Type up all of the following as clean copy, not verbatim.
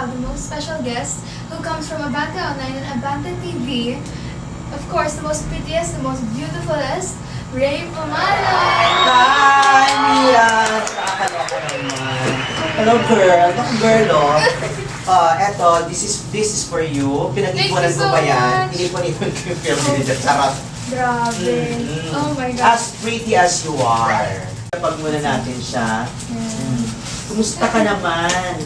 have the most special guest who comes from Abante Online and Abante TV. Of course, the most prettiest, the most beautifulest, Ray Pamalay! Hi, Mia! Nakakaloka naman. Hello, girl. Naku, girl, oh. Eto, this is for you. Pinag-ipunan Thank you ko so ba yan? much. Inipon-ipon ko yung film nila. Charot. Grabe. Mm. Oh my God. As pretty as you are. Pag muna natin siya. Kumusta ka naman?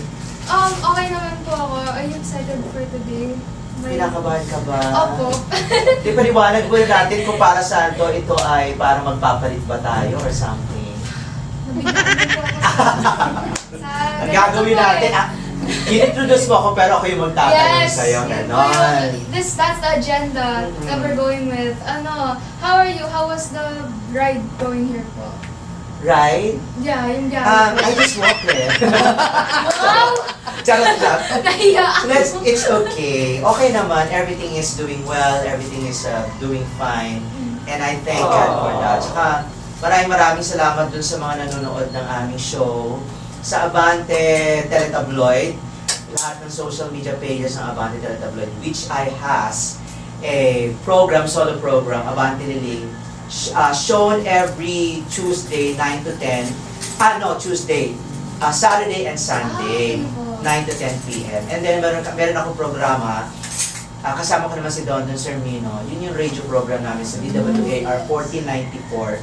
Okay naman po ako. Are you excited for today? Pinakabahan ka ba? Opo. Di paliwanag muna natin kung para saan to. Ito ay para magpapalit ba tayo or something? Nabigyan po ako sa... Ang gagawin natin, i-introduce mo ako pero ako yung magtatanong sa'yo. yun po Ganon. that's the agenda that we're going with. How are you? How was the ride going here po? Right? Yeah, yung I just walked there. Wow! Charot lang. Nahiya ako. It's okay. Okay naman. Everything is doing well. Everything is doing fine. And I thank God for that. Tsaka maraming salamat dun sa mga nanonood ng aming show. Sa Abante Teletabloid. Lahat ng social media pages ng Abante Teletabloid, which I has a program, solo program, Abante Liling, shown every Tuesday, 9 to 10. Tuesday. Saturday and Sunday, 9 to 10 p.m. And then meron akong programa, kasama ko naman si Don Sermino. Yun yung radio program namin sa DWAR 1494.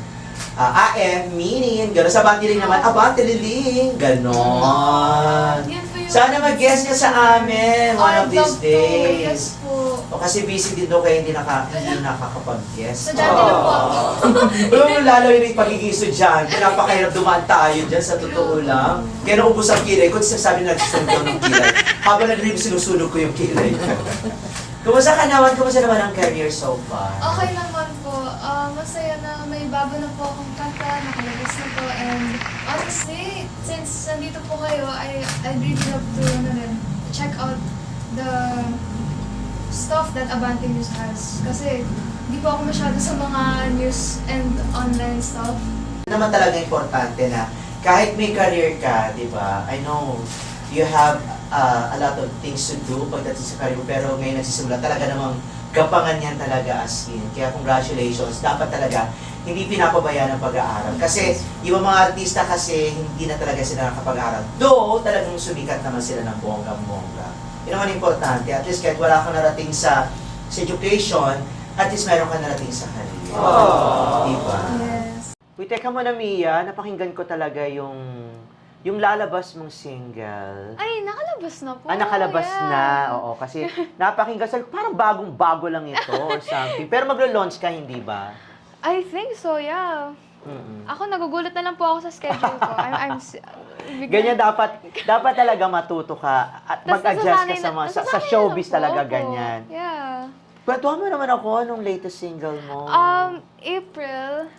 AM, meaning, gano'n. Sa Abante Liling naman, Abante Liling, gano'n. Yan po yung- Sana mag-guest ka sa amin one of I'd these love to. days. Yes po. O kasi busy din daw kayo hindi nakakapag-guest. So, dati na po ako. Alam mo, lalo yung pagiging estudyante, napakahirap dumaan tayo dyan sa totoo lang. Kaya naubos ang kilay ko, sabi na nagsusunog daw ng kilay. Habang nag-rib, sinusunog ko yung kilay. Kumusta ka naman? Kumusta naman ang career so far? Okay naman po. Masaya na may bago na po akong kanta, nakalabas na po. And honestly, since nandito po kayo, I'd really love to check out the stuff that Abante News has. Kasi di po ako masyado sa mga news and online stuff. Naman talaga importante na kahit may career ka, di ba? I know you have a lot of things to do pagdating sa career mo, pero ngayon nagsisimula talaga namang gapangan yan talaga as in. Kaya congratulations, dapat talaga hindi pinapabayaan ang pag-aaral. Kasi yung mga artista kasi hindi na talaga sila nakapag-aaral. Though talagang sumikat naman sila ng bonggang-bongga. Yun naman importante, at least kahit wala kang narating sa education, at least meron kang narating sa career. Diba? Yes. Uy, teka muna, Mia. Napakinggan ko talaga yung lalabas mong single. Ay, nakalabas na po. Nakalabas Yeah. na. Oo, kasi napakinggan sa parang bagong-bago lang ito or something. Pero maglo-launch ka, hindi ba? I think so, yeah. Ako, nagugulat na lang po ako sa schedule ko. Ganyan dapat talaga matuto ka at mag-adjust ka sa showbiz talaga ganyan. Yeah. Kwentuhan mo naman ako, anong latest single mo? April,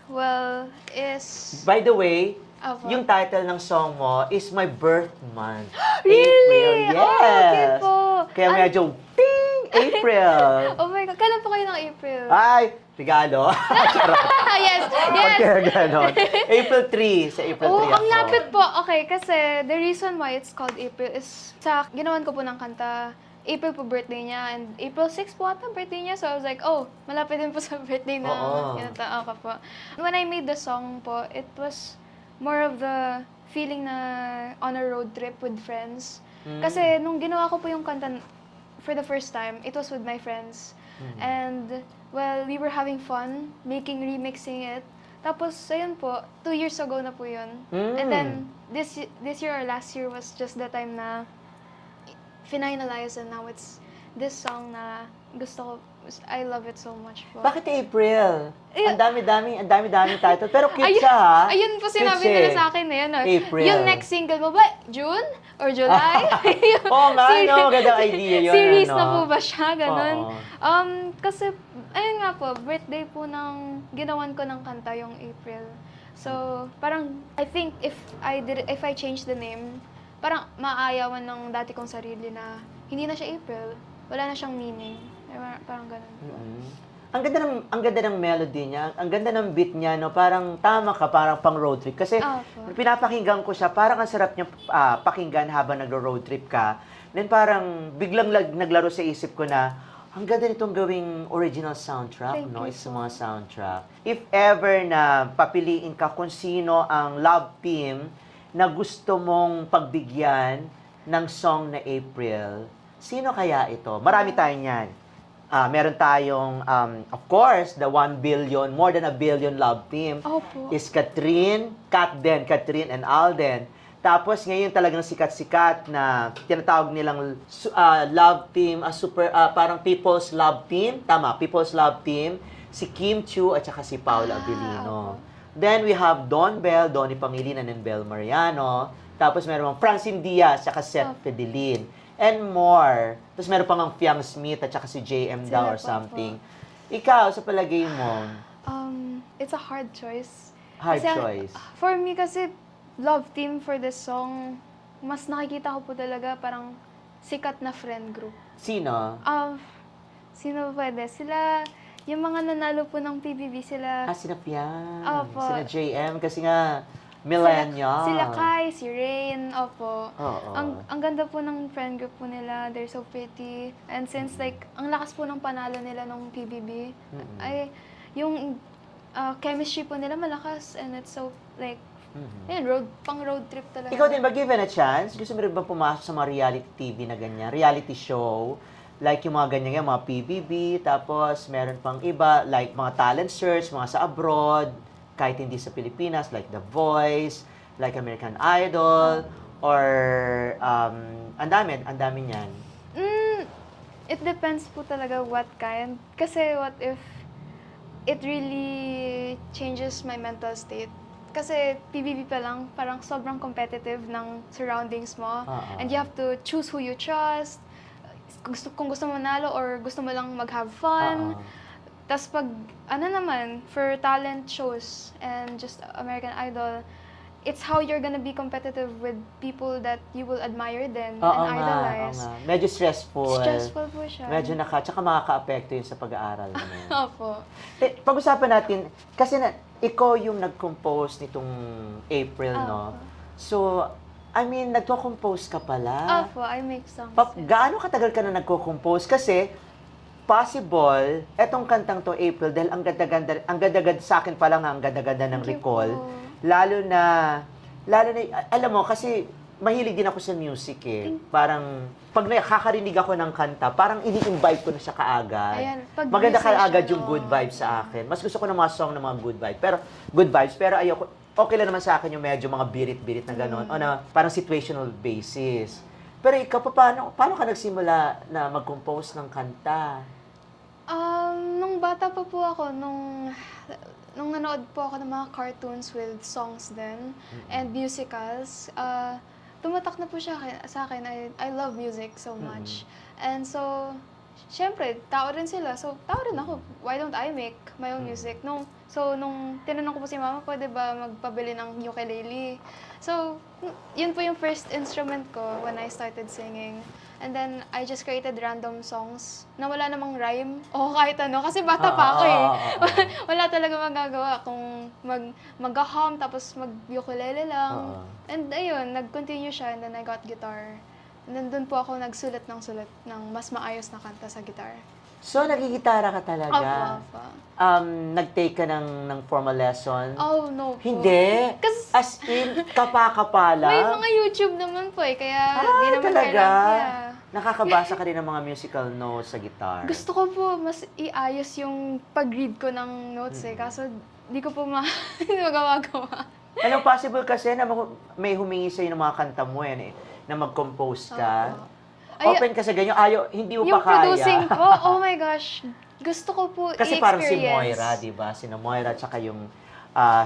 is... By the way, Apa. yung title ng song mo is My Birth Month. Really? April, Oh, okay yes. po. Kaya medyo, ting! April! Oh my God, kailan po kayo ng April? Ay, regalo. Charot. Yes, yes! Kaya ganon. April 3, sa April 3 Oh, ako. ang lapit po. Okay, kasi the reason why it's called April is ginawan ko po ng kanta. April po birthday niya, and April 6 po ata birthday niya. So I was like, oh, malapit din po sa birthday na Oo. kinataan ko po. When I made the song po, it was more of the feeling na on a road trip with friends. Kasi nung ginawa ko po yung kanta for the first time, it was with my friends. And, well, we were having fun remixing it. Tapos, ayun po, 2 years ago na po yun. And then, this year or last year was just the time na finalize, and now it's this song na gusto ko, I love it so much po. Bakit April? Ayun. Ang dami-dami title. Pero cute siya, ha? Ayun po sinabi Cute nila siya. sa akin na yun. April. Yung next single mo ba, June? Or July? Oo nga, no? Magandang idea yun, Series ano? na po ba siya? Ganon. Oo. Kasi, ayun nga po, birthday po ng ginawan ko ng kanta yung April. So, parang, I think if I change the name, parang maayawan ng dati kong sarili na hindi na siya April. Wala na siyang meaning. Parang ganun po. Ang ganda ng melody niya, ang ganda ng beat niya, no? Parang tama ka, parang pang road trip. Kasi Opo. pinapakinggan ko siya, parang ang sarap niya pakinggan habang nagro-road trip ka. Then parang biglang naglaro sa isip ko na, ang ganda nitong gawing original soundtrack, Thank no? you Isa so mga soundtrack. If ever na papiliin ka kung sino ang love team na gusto mong pagbigyan ng song na April, sino kaya ito? Marami tayo niyan. Meron tayong, of course, the 1 billion, more than a billion love team Opo. is Catherine and Alden. Tapos ngayon talagang sikat-sikat na tinatawag nilang love team, parang People's Love Team. Tama, People's Love Team. Si Kim Chiu at saka si Paula Abilino. Opo. Then we have Don Bell, Donnie Pangilinan and Bel Mariano. Tapos meron Francine Diaz at saka Seth Fidelin. And more. Tapos meron pang ang Fiang Smith at saka si JM Sila Daw or pa po. something. Ikaw, sa palagay mo, It's a hard choice. hard Kasi, choice. For me kasi, love team for this song, mas nakikita ko po talaga parang sikat na friend group. Sino? Sino pwede? Sila, yung mga nanalo po ng PBB, sila... Sina Fiang. Opo. Sina JM kasi nga millennial. Sila Kai, si Rain, opo. Oo. Ang ganda po ng friend group po nila. They're so pretty. And since like, ang lakas po ng panalo nila nung PBB, ay, yung chemistry po nila malakas. And it's so like, ayun, pang road trip talaga. Ikaw din ba, given a chance, gusto mo rin ba pumasok sa mga reality TV na ganyan? Reality show? Like yung mga ganyan, mga PBB, tapos meron pang iba, like mga talent search, mga sa abroad, kahit hindi sa Pilipinas, like The Voice, like American Idol, or ang dami niyan. It depends po talaga what kind. Kasi what if it really changes my mental state. Kasi PBB pa lang, parang sobrang competitive ng surroundings mo. And you have to choose who you trust. Kung gusto mo manalo or gusto mo lang mag-have fun. Tapos pag, for talent shows and just American Idol, it's how you're gonna be competitive with people that you will admire then and idolize. Oo nga. Medyo stressful. Stressful po siya. Medyo tsaka makaka-apekto yun sa pag-aaral mo. Opo. Pag-usapan natin, kasi ikaw yung nag-compose nitong April, no? So, I mean, nagko-compose ka pala. Opo, I make songs. Gaano katagal ka na nagko-compose? Kasi, possible, etong kantang to April, dahil ang ganda-ganda sa akin pa lang, ang ganda-ganda ng Thank you recall. po. Lalo na, alam mo, kasi mahilig din ako sa music eh. Parang, pag nakakarinig ako ng kanta, parang ini-invite ko na siya kaagad. Ayan, pag Maganda musician, kaagad yung good vibes sa akin. Mas gusto ko ng mga song ng mga good vibes, pero ayoko, okay lang naman sa akin yung medyo mga birit-birit na gano'n, o na parang situational basis. Pero ikaw, paano ka nagsimula na mag-compose ng kanta? Nung bata pa po ako, nung nanood po ako ng mga cartoons with songs din and musicals, tumatak na po siya sa akin. I love music so much. And so, syempre, tao rin sila. So, tao rin ako. Why don't I make my own music? Nung tinanong ko po si mama, pwede ba magpabili ng ukulele? So, yun po yung first instrument ko when I started singing. And then, I just created random songs na wala namang rhyme o kahit ano. Kasi bata pa ako eh. Wala talaga magagawa kung mag-hum tapos mag-ukulele lang. And ayun, nag-continue siya and then I got guitar. And then doon po ako nagsulat ng mas maayos na kanta sa guitar. So, nagigitara ka talaga? Opo. Nag-take ka ng formal lesson? Oh, no po. Hindi? Kasi As in, kapaka lang? may mga YouTube naman po eh, kaya di naman talaga? kailangan. Yeah. Nakakabasa ka rin ng mga musical notes sa guitar? Gusto ko po mas iayos yung pag-read ko ng notes eh, kaso di ko po hindi magawa-gawa. Anong possible kasi na may humingi sa'yo ng mga kanta mo yan eh, na mag-compose ka? Open ka sa ganyan, hindi mo Yung pa kaya. producing po, oh my gosh, gusto ko po Kasi i-experience. parang si Moira, di ba? Si Moira, tsaka yung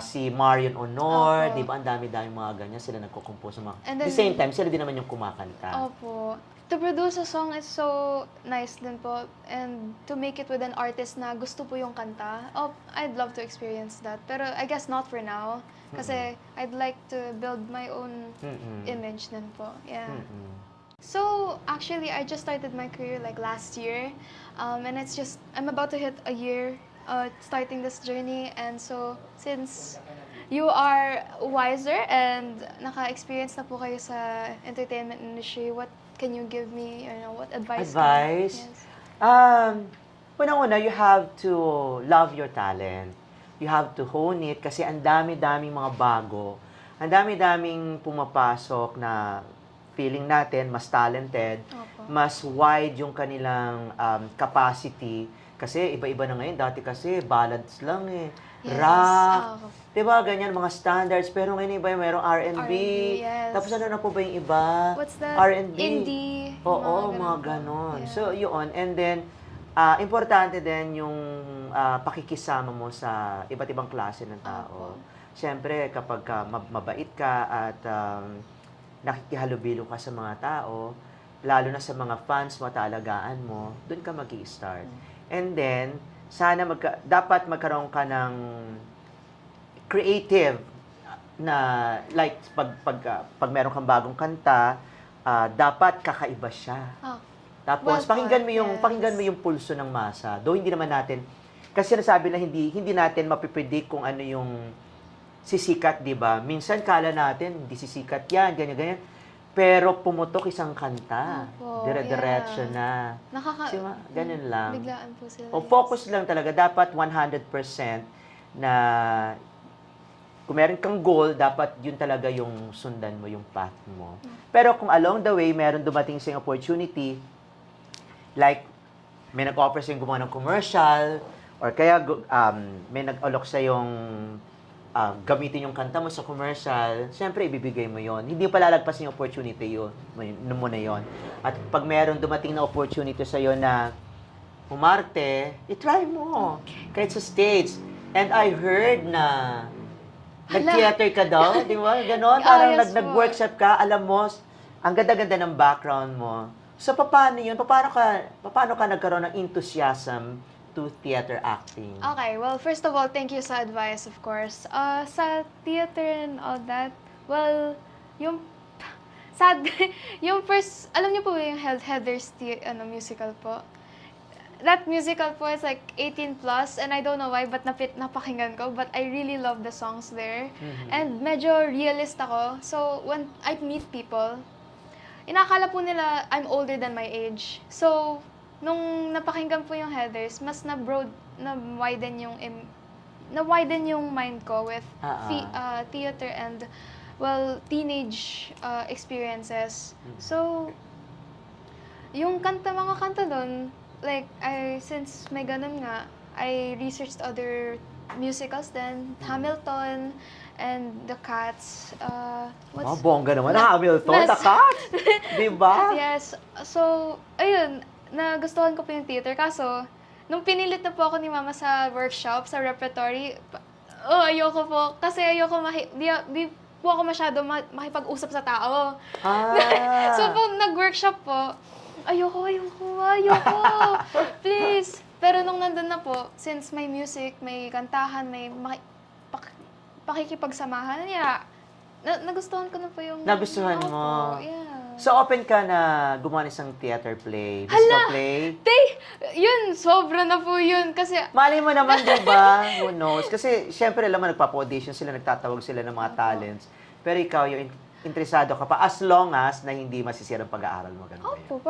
si Marion Honor, di ba? Ang dami-dami mga ganyan, sila nagko-compose ng mga... And At the then- same time, sila din naman yung kumakanta. Opo. To produce a song is so nice din po. And to make it with an artist na gusto po yung kanta, I'd love to experience that. Pero I guess not for now. Kasi I'd like to build my own image din po. Yeah. So, actually, I just started my career like last year. And I'm about to hit a year starting this journey. And so, since you are wiser and naka-experience na po kayo sa entertainment industry. What can you give me, what advice? Advice? Yes. Unang-una, you have to love your talent. You have to hone it kasi ang dami-daming mga bago. Ang dami-daming pumapasok na feeling natin mas talented, Opo. mas wide yung kanilang capacity. Kasi iba-iba na ngayon. Dati kasi ballads lang eh. Yes. Rock. Opo. Diba? Ganyan, mga standards. Pero ngayon iba yung mayroong R&B. R&B, yes. Tapos ano na po ba yung iba? What's that? R&B. Indie. Oo, ganun mga po. ganon. Yeah. So, yun. And then, importante din yung pakikisama mo sa iba't ibang klase ng tao. Opo. Siyempre, kapag mabait ka at nakikihalubilo ka sa mga tao, lalo na sa mga fans mo, taalagaan mo, doon ka mag-i-start. And then, sana dapat magkaroon ka ng creative na like pag meron kang bagong kanta, dapat kakaiba siya. Ah, Tapos well pakinggan mo thought, yung yes. pakinggan mo yung pulso ng masa. Though hindi naman natin kasi nasabi na hindi natin mapipredict kung ano yung sisikat, 'di ba? Minsan kala natin hindi sisikat 'yan, ganyan. Pero pumutok isang kanta. Opo, Dire-diretso yeah. na. Ganun lang. Biglaan po sila. O focus lang talaga. Dapat 100% na kung meron kang goal, dapat yun talaga yung sundan mo, yung path mo. Pero kung along the way, meron dumating sa opportunity, like may nag-offer sa'yo gumawa ng commercial, or kaya may nag-alok sa yung gamitin yung kanta mo sa commercial, siyempre ibibigay mo yon. Hindi pa lalagpas yung opportunity yun, mo na yon. At pag meron dumating na opportunity sa'yo na umarte, i-try mo. Kahit sa stage. And I heard na nag-theater ka daw, di ba? Ganon, parang yes po. nag-workshop ka, alam mo, ang ganda-ganda ng background mo. So, paano yun? Paano ka nagkaroon ng enthusiasm to theater acting? Okay, well, first of all, thank you sa advice, of course. Sa theater and all that, well, yung sad, yung first, alam niyo po ba yung Heather's musical po? That musical po is like 18 plus, and I don't know why, but napakinggan ko, but I really love the songs there. And medyo realist ako, so when I meet people, inakala po nila I'm older than my age. So, nung napakinggan po yung Heathers, mas na-widen yung mind ko with theater and, well, teenage experiences. So, yung mga kanta doon, like, since may ganun nga, I researched other musicals then, Hamilton, and The Cats. Bongga naman, Hamilton, The Cats! Diba? Yes. So, ayun, nagustuhan ko po yung theater. Kaso, nung pinilit na po ako ni Mama sa workshop, sa repertory, ayoko po. Kasi ayoko, di po ako masyado makipag-usap sa tao. So, pag nag-workshop po, ayoko. Please. Pero nung nandun na po, since may music, may kantahan, may pakikipagsamahan niya, nagustuhan ko na po yung... Nagustuhan mo? Yeah. So, open ka na gumawa ng isang theater play, musical play? Yun, sobra na po yun. Kasi, Malay mo naman, di ba? Who knows? Kasi, syempre, alam mo, nagpapa-audition sila, nagtatawag sila ng mga talents. Pero ikaw, yung interesado ka pa, as long as na hindi masisira ang pag-aaral mo. Ganun ba yun? opo,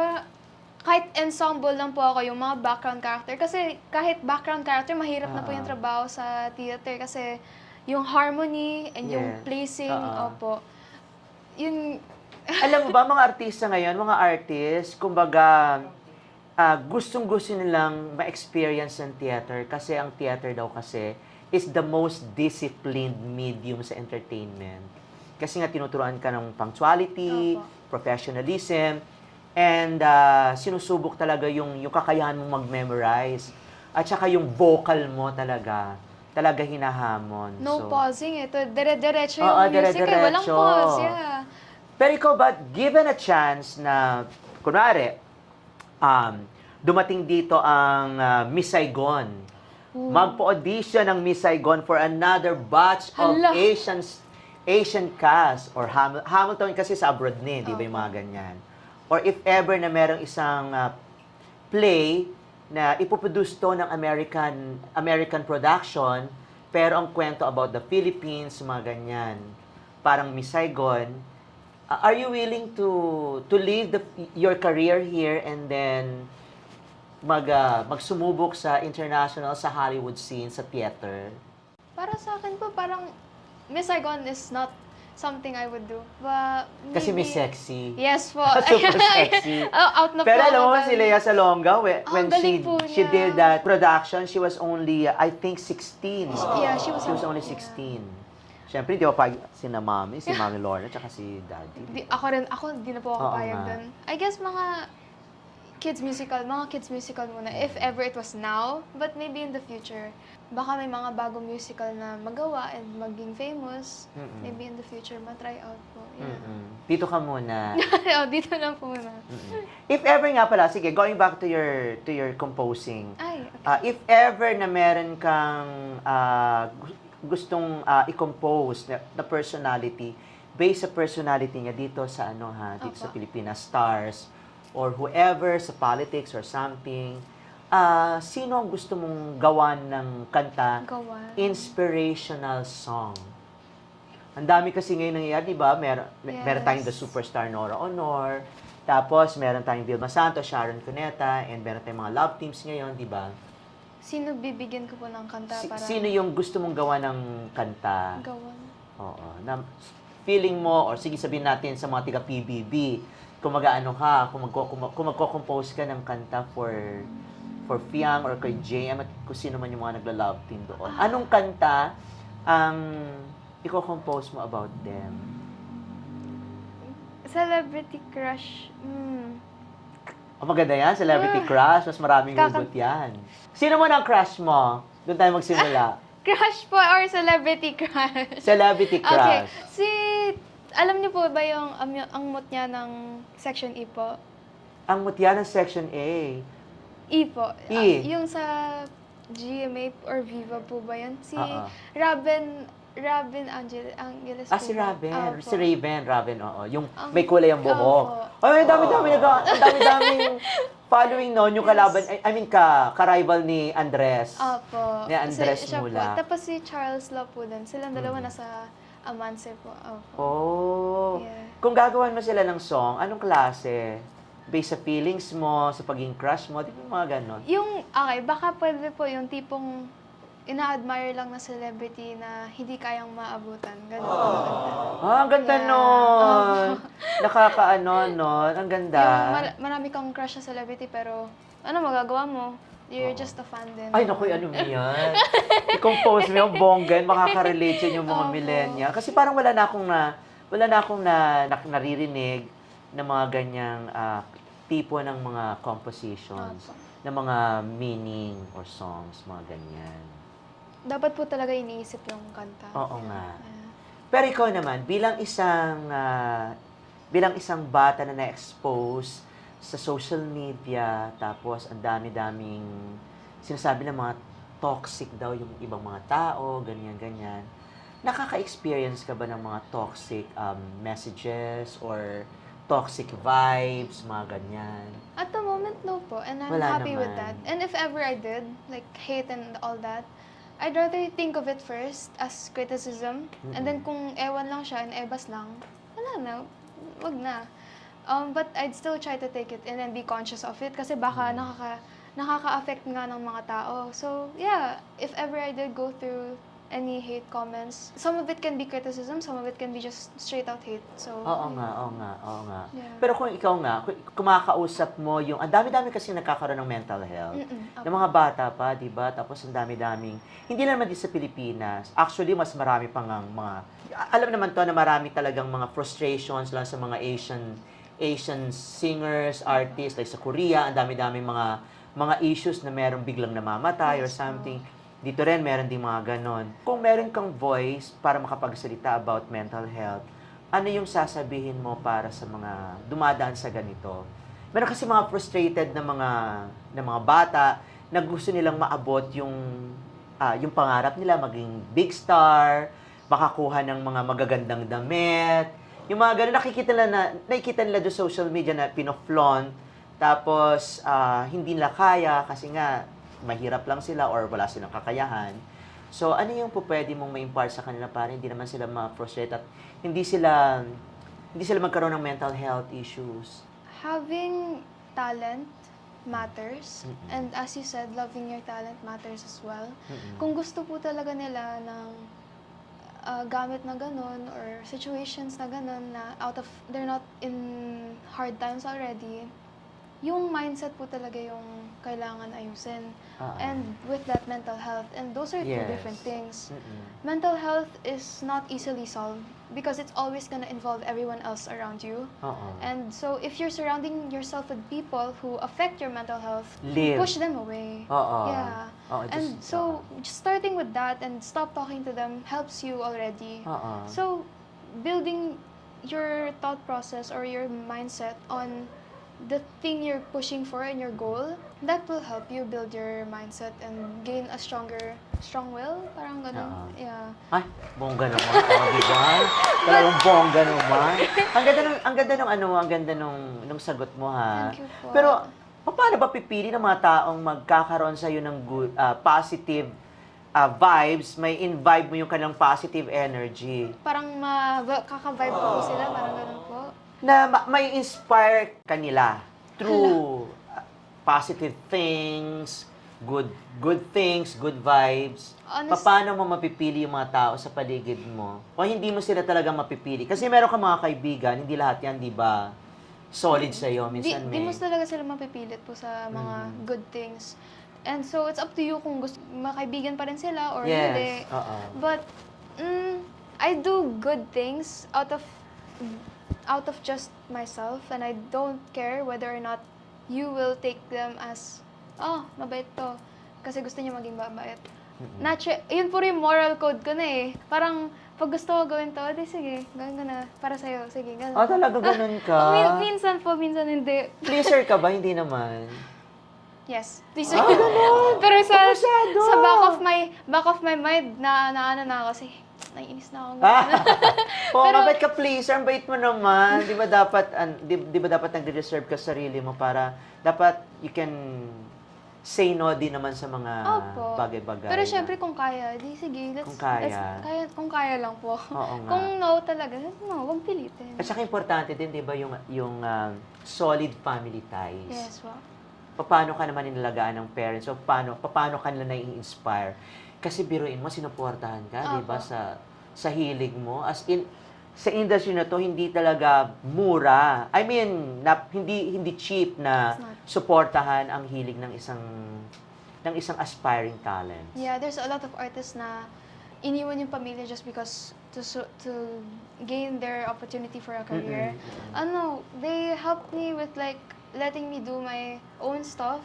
kahit ensemble lang po ako, yung mga background character. Kasi kahit background character, mahirap na po yung trabaho sa theater. Kasi yung harmony and yung Yes. placing, opo. Yun, Alam mo ba, mga artista ngayon, mga artists, kumbaga, gustong-gusto nilang ma-experience ng theater kasi ang theater daw kasi is the most disciplined medium sa entertainment. Kasi nga tinuturuan ka ng punctuality, professionalism, and sinusubok talaga yung kakayahan mong mag-memorize. At saka yung vocal mo talaga hinahamon. no So, pausing eh. Dire-diretso Oo, yung music eh. Walang dire-diretso. pause, yeah. Pero ikaw ba, given a chance na, kunwari, dumating dito ang Miss Saigon, magpo-audition ng Miss Saigon for another batch of Hala. Asian cast, or Hamilton kasi sa abroad na, di ba yung mga ganyan. Or if ever na merong isang play na ipoproduce to ng American production, pero ang kwento about the Philippines, mga ganyan, parang Miss Saigon, are you willing to leave your career here and then magsumubok sa international, sa Hollywood scene, sa theater? Para sa akin po, parang Miss Saigon is not something I would do. But Kasi maybe- Miss Sexy. Yes po. Super sexy. Out na Pero po alam ako mo, dun. si Lea Salonga, when galing po she niya. did that production, she was only, I think, 16. Yeah, she was only 16. Siyempre, di ba pag sina Mami, si Mami Lorna, tsaka si Daddy. Ako di na po ako Oo payag nga. dun. I guess mga kids musical muna, if ever it was now, but maybe in the future. Baka may mga bagong musical na magawa and maging famous. Mm-mm. Maybe in the future, matry out po. Yeah. Dito ka muna. Oh, dito lang po muna. If ever nga pala, sige, going back to your composing. Ay, okay. If ever na meron kang gustong i-compose na personality, based sa personality niya dito sa dito sa Opo. Pilipinas stars or whoever sa politics or something, sino ang gusto mong gawan ng kanta? Gawan. Inspirational song. Ang dami kasi ngayon nangyayari, di ba? Meron tayong The Yes. Superstar Nora Honor, tapos meron tayong Vilma Santos, Sharon Cuneta, and meron tayong mga love teams ngayon, di ba? Sino bibigyan ko po ng kanta para Sino yung gusto mong gawa ng kanta? gawan? Oo. Na feeling mo, or sige sabihin natin sa mga tiga PBB, kung mag-ano ka, kung magko-compose ka ng kanta for Fiang or kay JM at kung sino man yung mga nagla-love team doon. Anong kanta ang i-compose mo about them? Celebrity crush. Oh, maganda yan, Celebrity Crush. Mas maraming hugot yan. Sino mo ang crush mo? Doon tayo magsimula. Crush po or celebrity crush? Celebrity Okay. Crush. Alam niyo po ba yung ang mood niya ng Section E po? Ang mutya ng Section A. E po. E. Yung sa GMA or Viva po ba yun? Si Oo. Robin Angeles Ah, po si ba? Raven. Opo. Si Raven, oo. Yung Ang- may kulay ang buhok. Opo. Ay, ang dami-daming following noon. Yung kalaban, ka-rival ni Andres. Opo. Ni Andres Siya po. Mula. Tapos si Charles Law po din. Silang dalawa nasa Amance po. Opo. Oh. Yeah. Kung gagawan mo sila ng song, anong klase? Based sa feelings mo, sa pagiging crush mo, di ba mga ganon? Okay, baka pwede po yung tipong ina-admire lang na celebrity na hindi kayang maabutan. Ganun po. Ah, ang ganda Yeah. nun. Nakakaano nun. Ang ganda. Yung marami kang crush sa celebrity pero ano magagawa mo? You're just a fan din. Ay, naku, ano mo yan? I-compose mo yung bonggan, makaka-relate yan yung mga Opo. millennial. Kasi parang wala na akong naririnig na mga ganyang tipo ng mga compositions, Opo. ng mga meaning or songs, mga ganyan. Dapat po talaga iniisip yung kanta. Oo nga. Yeah. Pero ikaw naman, bilang isang bata na na-expose sa social media, tapos ang dami-daming sinasabi ng mga toxic daw yung ibang mga tao, ganyan-ganyan. Nakaka-experience ka ba ng mga toxic messages or toxic vibes, mga ganyan? At the moment, no po. And I'm Wala happy with naman. that. And if ever I did, like hate and all that, I'd rather think of it first as criticism. And then kung ewan lang siya and ebas lang, wala na. Wag na. But I'd still try to take it in and be conscious of it kasi baka nakaka-affect nga ng mga tao. So, yeah, if ever I did go through any hate comments, some of it can be criticism, some of it can be just straight out hate. So, Oo nga. Yeah. Pero kung ikaw nga, kumakausap mo yung, ang dami-dami kasi nagkakaroon ng mental health. Ng mga bata pa, di ba? Tapos ang dami-daming, hindi na naman din sa Pilipinas. Actually, mas marami pang ang mga, alam naman to na marami talagang mga frustrations lang sa mga Asian singers, artists, like sa Korea, ang dami-daming mga issues na merong biglang namamatay or something. Dito rin, meron ding mga ganon. Kung meron kang voice para makapagsalita about mental health, ano yung sasabihin mo para sa mga dumadaan sa ganito? Meron kasi mga frustrated na mga bata na gusto nilang maabot yung pangarap nila, maging big star, makakuha ng mga magagandang damit. Yung mga ganun, nakikita nila doon sa social media na pinoflaunt, tapos hindi nila kaya kasi nga mahirap lang sila or wala silang kakayahan. So, ano yung po pwede mong ma-impart sa kanila para hindi naman sila ma-frustrate at hindi sila magkaroon ng mental health issues? Having talent matters. And as you said, loving your talent matters as well. Kung gusto po talaga nila ng gamit na ganun or situations na ganun na they're not in hard times already, yung mindset po talaga yung kailangan ayusin. And with that, mental health. And those are two Yes. different things. Mental health is not easily solved because it's always gonna involve everyone else around you. Oo. And so if you're surrounding yourself with people who affect your mental health, Live. push them away. Oo. Yeah. Oo, And so just starting with that and stop talking to them helps you already. Oo. So building your thought process or your mindset on the thing you're pushing for and your goal, that will help you build your mindset and gain a strong will, parang ganun. Oo. Yeah. Ay, bongga naman. Oh, di ba? Talagang bongga naman. Ang ganda nung sagot mo, ha? Thank you po. Pero, paano ba pipili ng mga taong magkakaroon sa'yo ng good, positive vibes, may invite mo yung kanilang positive energy? Parang kaka-vibe po sila, parang ganun po. Na may inspire kanila through positive things, good things, good vibes. Paano mo mapipili yung mga tao sa paligid mo? O hindi mo sila talaga mapipili? Kasi meron ka mga kaibigan, hindi lahat yan, di ba, solid sa'yo. Minsan Di mo talaga sila mapipilit po sa mga good things. And so, it's up to you kung gusto makaibigan pa rin sila or hindi. Yes, oo. But, I do good things out of just myself, and I don't care whether or not you will take them as, mabait to. Kasi gusto niya maging mabait. Yun po rin yung moral code ko na eh. Parang, pag gusto ko gawin to, di sige, gawin ko na. Para sa'yo, sige, ganun. Talaga ganun ka? Minsan po, minsan hindi. Pleaser ka ba? Hindi naman. Yes. Pleaser. Pero sa Masyado. sa back of my mind, na ano na kasi, naiinis na ako. Mabait ka, pleaser. Ang bait mo naman. Di ba dapat nagde-reserve ka sa sarili mo para dapat you can say no din naman sa mga Opo. bagay-bagay. Pero syempre kung kaya, di sige. Kung kaya lang po. Oo nga. Kung no talaga, no, huwag pilitin. At saka importante din, di ba, yung solid family ties. Yes, po. Paano ka naman inalagaan ng parents? O paano ka nila nai-inspire? Kasi biruin mo, sinuportahan ka, di ba, Opo. sa hilig mo. As in, sa industry na to, hindi talaga mura. I mean, hindi cheap na It's not. suportahan ang hilig ng isang aspiring talent. Yeah, there's a lot of artists na iniwan yung pamilya just because to gain their opportunity for a career. They helped me with like letting me do my own stuff.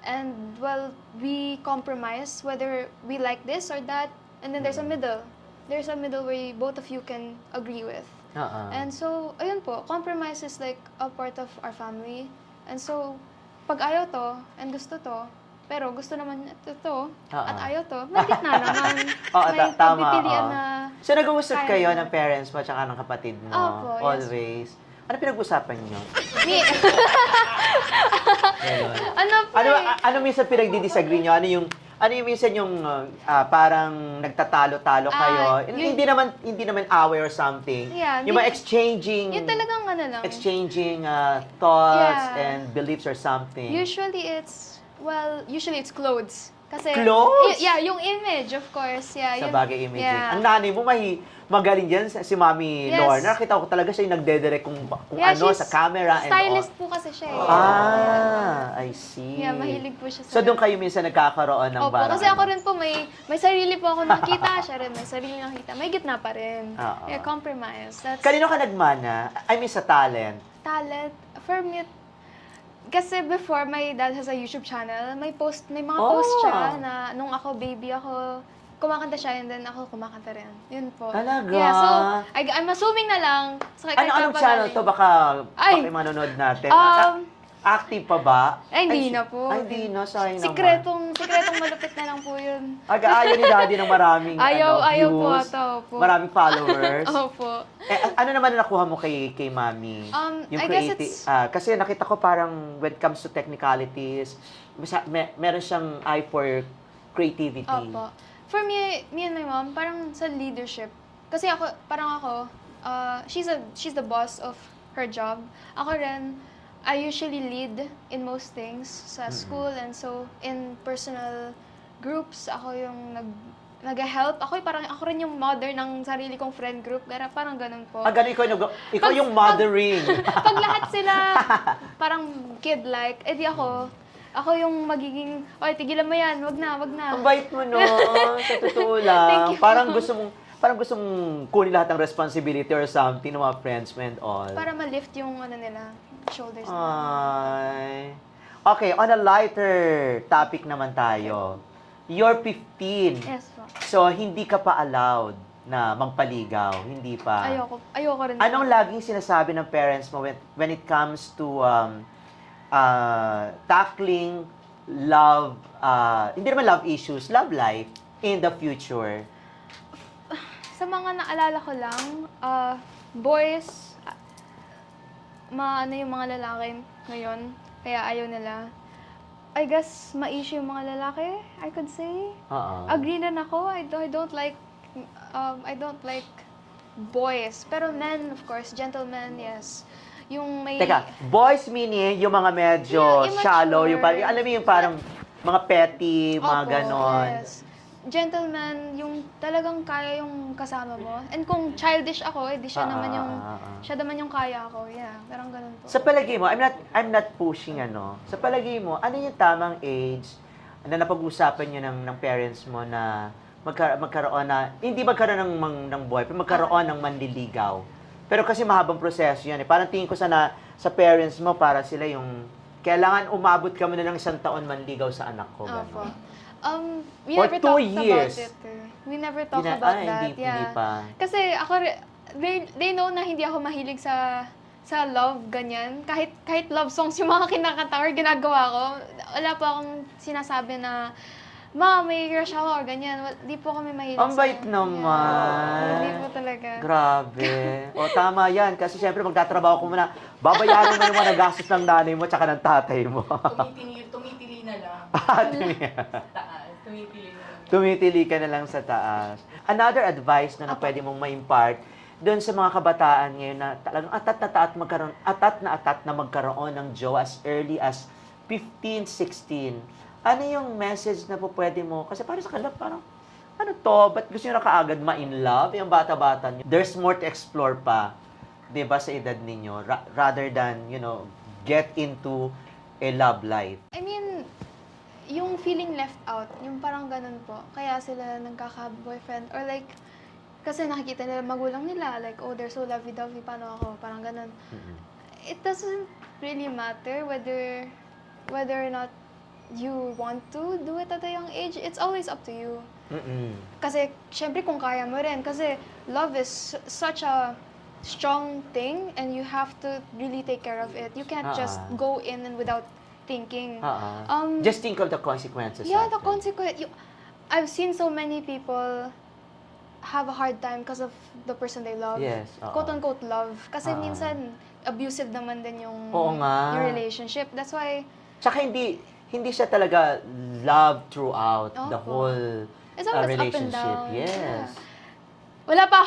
And well, we compromise whether we like this or that. And then there's a middle. There's a middle where both of you can agree with. And so, ayun po, compromise is like a part of our family. And so, pag ayaw to, and gusto to, pero gusto naman ito, at ayaw to, may gitna naman. May tama. pagpipilian na... So, nag-uusap kaya kayo na. ng parents mo at ng kapatid mo? Opo, yes. Always. Ano pinag-usapan niyo? Ganon. Ano minsan pinagdi-disagree nyo? Ano yung minsan yung parang nagtatalo-talo kayo? Hindi naman away or something. Yeah, yung mga exchanging Yun talagang ano lang. thoughts Yeah. and beliefs or something. Usually it's clothes. Kasi, Clothes? yung image, of course. Yeah, Sa yun- bagay imaging. Yeah. Ang nanay mo magaling dyan, si Mami Yes. Lorna. Nakita ko talaga siya yung nagdedirect kung Yeah, ano she's sa camera and all. Stylist po kasi siya eh. I see. Yeah, mahilig po siya sa... So, doon kayo minsan nagkakaroon ng Opo, barang kasi ako rin po, may sarili po ako nakita, siya rin may sarili nakita. May gitna pa rin. Oo. Yeah, compromise. That's Kanino ka nagmana? I mean, sa talent. talent. For me, kasi before, my dad has a YouTube channel. May mga Oh. post siya na nung ako baby ako, kumakanta siya and then ako kumakanta rin. Yun po. Talaga? Yeah, so, I'm assuming na lang. So, Anong channel to? Baka manonood natin. Active pa ba? Ay, hindi na po. Ay, hindi na. Sayang naman. Sikretong malupit na lang po yun. Ayaw ni Daddy ng maraming Ayaw po views, ata, opo. maraming followers. Opo. Ano naman ang nakuha mo kay Mami? I guess it's- kasi nakita ko parang when it comes to technicalities, meron siyang eye for creativity. Opo. For me and my mom, parang sa leadership. Kasi she's the boss of her job. Ako rin, I usually lead in most things sa school and so in personal groups, ako yung nag-help. Ako rin yung mother ng sarili kong friend group. Parang ganun po. Ganun ikaw yung mothering. Pag lahat sila parang kid-like, edi ako yung magiging, oy, tigilan mo yan, wag na. Ang bait mo, no? Sa totoo lang. Thank you. Parang gusto mong kunin lahat ng responsibility or something ng mga friends mo and all. Para ma-lift yung shoulders nila. Ay. Okay, on a lighter topic naman tayo. You're 15. Yes po. So, hindi ka pa allowed na magpaligaw. Hindi pa. Ayoko rin. Anong laging sinasabi ng parents mo when it comes to tackling love, hindi naman love issues, love life in the future? Sa mga naalala ko lang, boys, yung mga lalaki ngayon, kaya ayaw nila. I guess, ma-issue yung mga lalaki, I could say. Agree rin ako, I don't like boys. Pero men, of course, gentlemen, yes. Yung may... Teka, boys meaning yung mga medyo Yeah, shallow, immature. alam mo yung parang mga petty, mga Opo, ganon. yes. Gentleman, yung talagang kaya yung kasama mo. And kung childish ako, edi siya naman yung kaya ako. Yeah, parang ganun po. Sa palagay mo, I'm not pushing Sa palagay mo, ano yung tamang age na napag-usapan niyo ng parents mo na magkaroon hindi magkaroon ng boyfriend, magkaroon ng manliligaw. Pero kasi mahabang proseso yan. Parang tingin ko sa parents mo, para sila yung kailangan umabot ka muna ng 1 taon manligaw sa anak ko. Opo. Gano'n. We Or never 2 talked years. about it. We never talked about that. Hindi Yeah. pa. Kasi they know na hindi ako mahilig sa love, ganyan. Kahit love songs yung mga kinakanta or ginagawa ko, wala pa akong sinasabi na, ma, may crush ako or ganyan. Di po kami mahilig Ang bait naman. Hindi po talaga. Grabe. O, tama yan. Kasi syempre, magtatrabaho ko muna. Babayaran mo yung mga nagastos ng nanay mo tsaka ng tatay mo. Tumitili na lang. Taas. Tumitili na lang. Tumitili ka na lang sa taas. Another advice na pwede mong ma-impart doon sa mga kabataan ngayon na talagang atat na magkaroon ng jowa as early as 15, 16. Ano yung message na po pwede mo? Kasi para sa kanila, parang, ano to? Ba't gusto nyo na kaagad ma-in love? Yung bata-bata nyo. There's more to explore pa, di ba, sa edad ninyo? Rather than, get into a love life. I mean, yung feeling left out, yung parang ganun po. Kaya sila nagkaka-boyfriend or like, kasi nakikita nila magulang nila, like, oh, they're so lovey-dovey, paano ako? Parang ganun. It doesn't really matter whether or not you want to do it at a young age. It's always up to you. Kasi, syempre, kung kaya mo rin. Kasi, love is such a strong thing and you have to really take care of it. You can't just go in and without thinking. Just think of the consequences. Yeah, of the it. consequence. I've seen so many people have a hard time because of the person they love. Yes. Quote-unquote love. Kasi minsan, abusive naman din yung relationship. That's why... Tsaka hindi siya talaga love throughout the Opo. whole It's always up and relationship. down. Yes. Yeah. Wala pa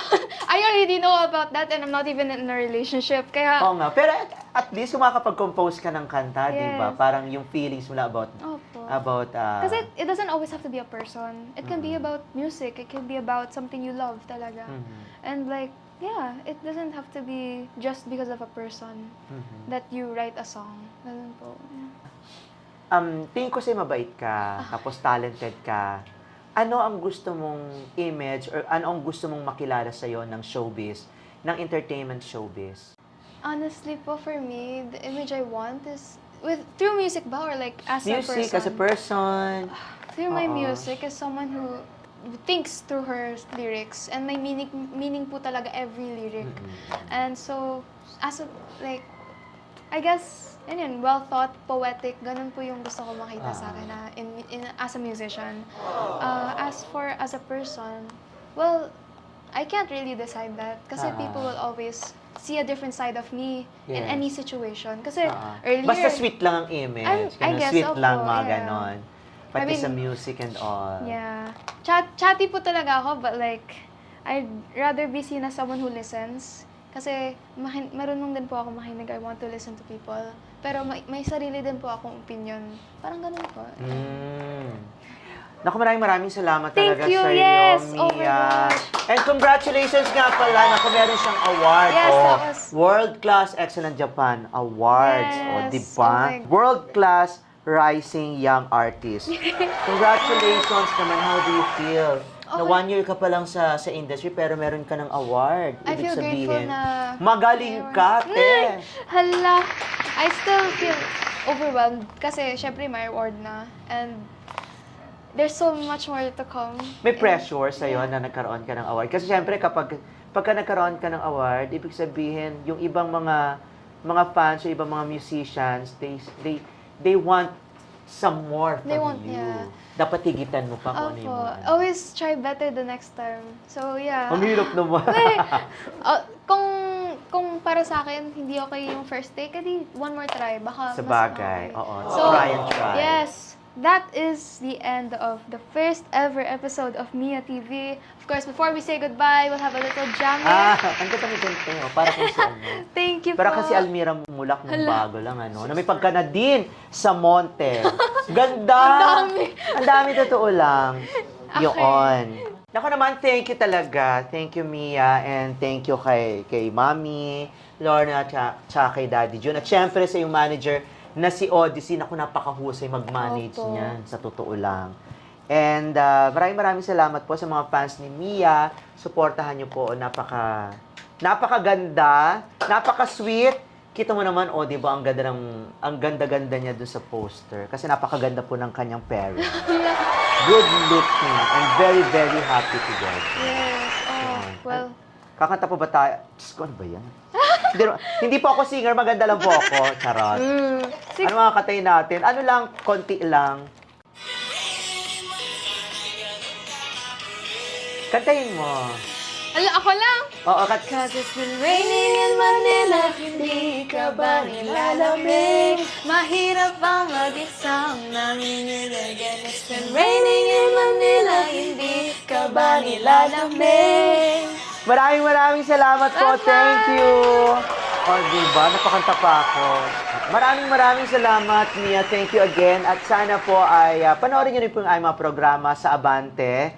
I already know about that and I'm not even in a relationship. Kaya... Oo nga. Pero at least kung makakapag-compose ka ng kanta, di ba? Yes. Parang yung feelings mo na Opo. about Kasi it doesn't always have to be a person. It can be about music. It can be about something you love talaga. And like, yeah, it doesn't have to be just because of a person that you write a song. Ganun po. Tingin ko sa'yo mabait ka, tapos talented ka. Ano ang gusto mong image or ano ang gusto mong makilala sa'yo ng showbiz, ng entertainment showbiz? Honestly po, for me, the image I want is through music ba or like as a person? Music, as a person. Through my music as someone who thinks through her lyrics and may meaning po talaga every lyric. And so, as a, like, I guess, well thought, poetic, ganun po yung gusto ko makita sa akin na as a musician. As a person, well, I can't really decide that kasi people will always see a different side of me in Yes. any situation. Kasi earlier... Basta sweet lang ang image. I guess, sweet opo, lang, mga yeah. ganon. Pati I mean, sa music and all. Yeah. Chatty po talaga ako, but like, I'd rather be seen as someone who listens. Kasi marunong din po ako makinig. I want to listen to people. Pero may sarili din po akong opinion. Parang ganun po. Naku, maraming salamat Thank talaga you, sa iyo, yes. Oh my Mia. gosh. And congratulations nga pala, naku, meron siyang award. Yes, Oh, that was- World Class Excellent Japan Awards. Yes. O, di Oh ba? my God. World Class Rising Young Artist. Congratulations naman. How do you feel? Na Okay. 1 year ka pa lang sa industry pero meron ka ng award. I Ibig feel grateful sabihin, na magaling may ka, award. te. Hala, I still feel overwhelmed kasi syempre may award na. And there's so much more to come. May And- pressure sa'yo na nagkaroon ka ng award. Kasi syempre, pagka nagkaroon ka ng award, ibig sabihin, yung ibang mga fans o ibang mga musicians, they want some more from They want, you. yeah. Dapat higitan mo pa kung ano yung Opo. mga... Always try better the next time. So, yeah. Ang hirap naman. Kung para sa akin, hindi okay yung first take, edi one more try. Baka Sa mas bagay. okay. Oo. So, Try and try. yes. That is the end of the first ever episode of Mia TV. Of course, before we say goodbye, we'll have a little jam Ang ganda ni Gante, oh. Para kung si ano. Thank you Para po. kasi Almira Mulak nung bago lang, ano. Na may pagka na din sa Monte. Ganda! Ang dami, totoo lang. Okay. Yun. Naku naman, thank you talaga. Thank you, Mia. And thank you kay Mami, Lorna, tsaka kay Daddy Jun. At syempre sa yung manager na si Odyssey. Naku, napakahusay mag-manage Opo. niyan. Sa totoo lang. And maraming salamat po sa mga fans ni Mia. Suportahan niyo po. Napakaganda. Napaka-sweet. Kita mo naman, di ba, ang ganda-ganda niya dun sa poster. Kasi napakaganda po ng kanyang parents. Good looking and very, very happy together. Yes. Oh, well. Kakanta po ba tayo? Diyos ko, ano ba yan? hindi po ako singer, maganda lang po ako. Charot. Ano mga katay natin? Ano lang, konti lang. Kantahin mo. Ala, ako lang. Oo, Cause it's been raining in Manila, hindi ka ba nilalamig? Mahirap ang mag-isang nanginginig. And it's been raining in Manila, hindi ka ba nilalamig? Maraming salamat po. Bye-bye. Thank you. Diba? Napakanta pa ako. Maraming salamat, Mia. Thank you again. At sana po ay panoorin niyo rin po yung aming mga programa sa Abante.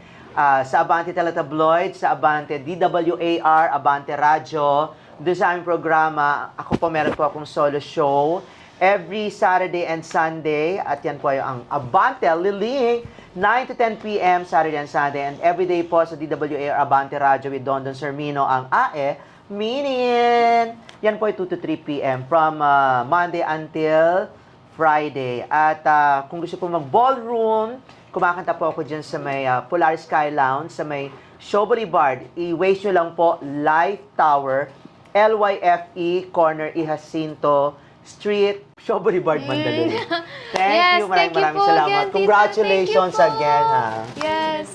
Sa Abante Teletabloid, sa Abante DWAR, Abante Radio. Doon sa aming programa, ako po meron po akong solo show every Saturday and Sunday. At yan po ay ang Abante Liling, 9 to 10 p.m. Saturday and Sunday. And everyday po sa DWAR Abante Radio with Dondon Sermino ang AE Minin. Yan po ay 2 to 3 p.m. from Monday until Friday. At kung gusto po mag-ballroom, kumakanta po ako dyan sa may Polaris Sky Lounge, sa may Show Boulevard. I-waste nyo lang po, Life Tower, LYFE, corner Jacinto Street, Show Boulevard, Mandaluyong. Thank Yes, you, thank you maraming po salamat. again, Tita. Congratulations Thank you po. again, ha. Yes.